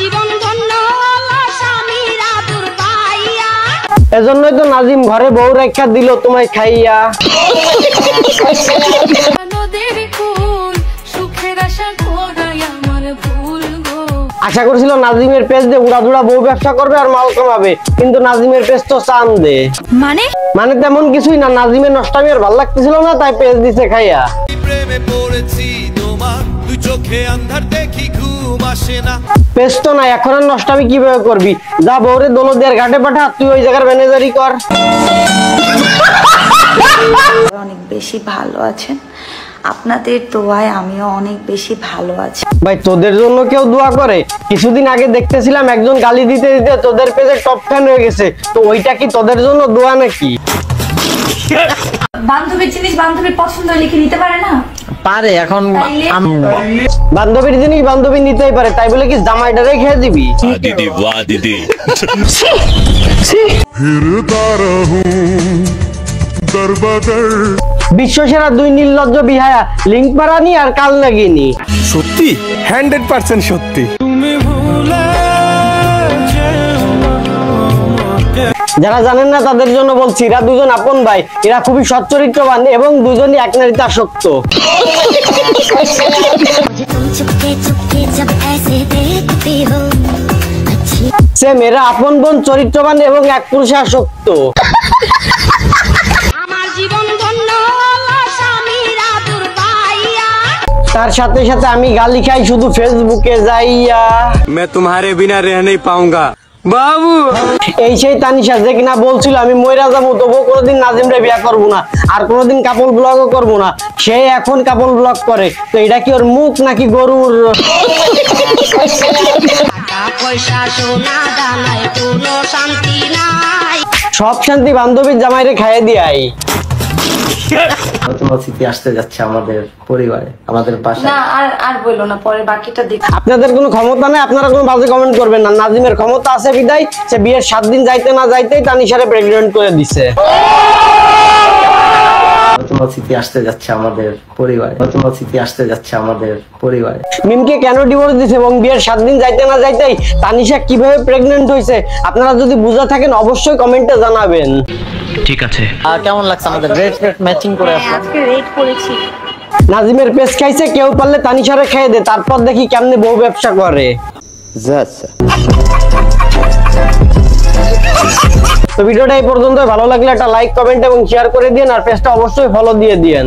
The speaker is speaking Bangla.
জীবন ধন্য হলো স্বামীর আদর পাইয়া। এজন্যই তো নাজিম ঘরে বউ রেখা দিল তোমায় খাইয়া। আশা করছিল নাজিমের পেজ দিয়ে উড়াধুরা বউ ব্যবসা করবে আর মাল কমাবে, কিন্তু নাজিমের পেজ তো চান্দে। মানে তেমন কিছুই না, নাজিমের নষ্টামি আর ভালো লাগতেছিল না, তাই পেজ দিছে খাইয়া। প্রেমে পড়েছি তোমার, দুই চোখে আন্ধার দেখি ঘুম আসে না। পেজ তো না, এখন আর নষ্টামি কিভাবে করবি? যা বউরে দৌলতদিয়ার ঘাটে পাঠা, তুই ওই জায়গার ম্যানেজারই কর। অনেক বেশি ভালো আছেন, আপনাদের দোয়ায় আমিও অনেক বেশি ভালো আছি। ভাই তোদের জন্য কেউ দোয়া করে? কিছুদিন আগে দেখতেছিলাম একজন গালি দিতে দিতে তোদের পেজে টপ ফ্যান হয়ে গেছে, তো ওইটা কি তোদের জন্য দোয়া নাকি? বান্ধবীর জিনিস বান্ধবীর পছন্দ হলে কি নিতে পারে না? পারে, এখন বান্ধবীর জিনিস বান্ধবী নিতেই পারে, তাই বলে কি জামাইটারে খেয়ে দিবি? দিদি বাহ দিদি। বিশ্বসেরা দুই নির্লজ্জ বিহায়া, লিঙ্ক পারানি আর কাল নাগিনি। সত্যি 100% সত্যি। যারা জানেন না তাদের জন্য বলছি, এরা দুজন আপন ভাই, এরা খুবই সচ্চরিত্রবান এবং দুজনই এক নারীতে আসক্ত। সেম, এরা আপন বোন, চরিত্রবান এবং এক পুরুষে আসক্ত। আমার জীবন ধন্য হলো স্বামীর আদর পাইয়া। তার সাথে সাথে আমি গালি খাই শুধু ফেসবুকে যাইয়া। मैं तुम्हारे बिना रह नहीं पाऊंगा বাবু। এই সেই তানিশা যে কিনা বলছিল আমি মইরা যাবো, তবুও কোনোদিন নাজিমরে বিয়া করবো না, আর কোনোদিন কাপল ব্লগও করবো না। সে এখন কাপল ব্লগ করে, তো এটা কি ওর মুখ নাকি গরুর? টাকা পয়সা সোনা দানায় কোনো শান্তি নাই। সব শান্তি বান্ধবীর জামাইরে খাইয়ে দিয়াই। তোমার স্মৃতি আসতে যাচ্ছে আমাদের পরিবারে, আমাদের পাশে। না আর বললো না, পরে বাকিটা দেখ। আপনাদের কোনো ক্ষমতা নেই, আপনারা কোনো বাজে কমেন্ট করবেন না। নাজিমের ক্ষমতা আছে বিদায় সে বিয়ের 7 দিন যাইতে না যাইতেই তানিশারে প্রেগন্যান্ট করে দিছে। তোমার স্মৃতি আসতে যাচ্ছে আমাদের পরিবারে, তোমার স্মৃতি আসতে যাচ্ছে আমাদের পরিবারে। মিমকে কেন ডিভোর্স দিছে এবং বিয়ের 7 দিন যাইতে না যাইতেই তানিশা কিভাবে প্রেগন্যান্ট হয়েছে, আপনারা যদি বুঝে থাকেন অবশ্যই কমেন্টে জানাবেন। ঠিক আছে। আর কেমন লাগছে আমাদের রেড ম্যাচিং করে? আজকে রেড করেছি। নাজিমের পেজ খাইছে, কেউ পারলে তানিশারে খেয়ে দে, তারপর দেখি কেমনে বউ ব্যবসা করে। তো ভিডিওটা এই পর্যন্ত, ভালো লাগলে একটা লাইক, কমেন্ট এবং শেয়ার করে দিন, আর পেজটা অবশ্যই ফলো দিয়ে দিন।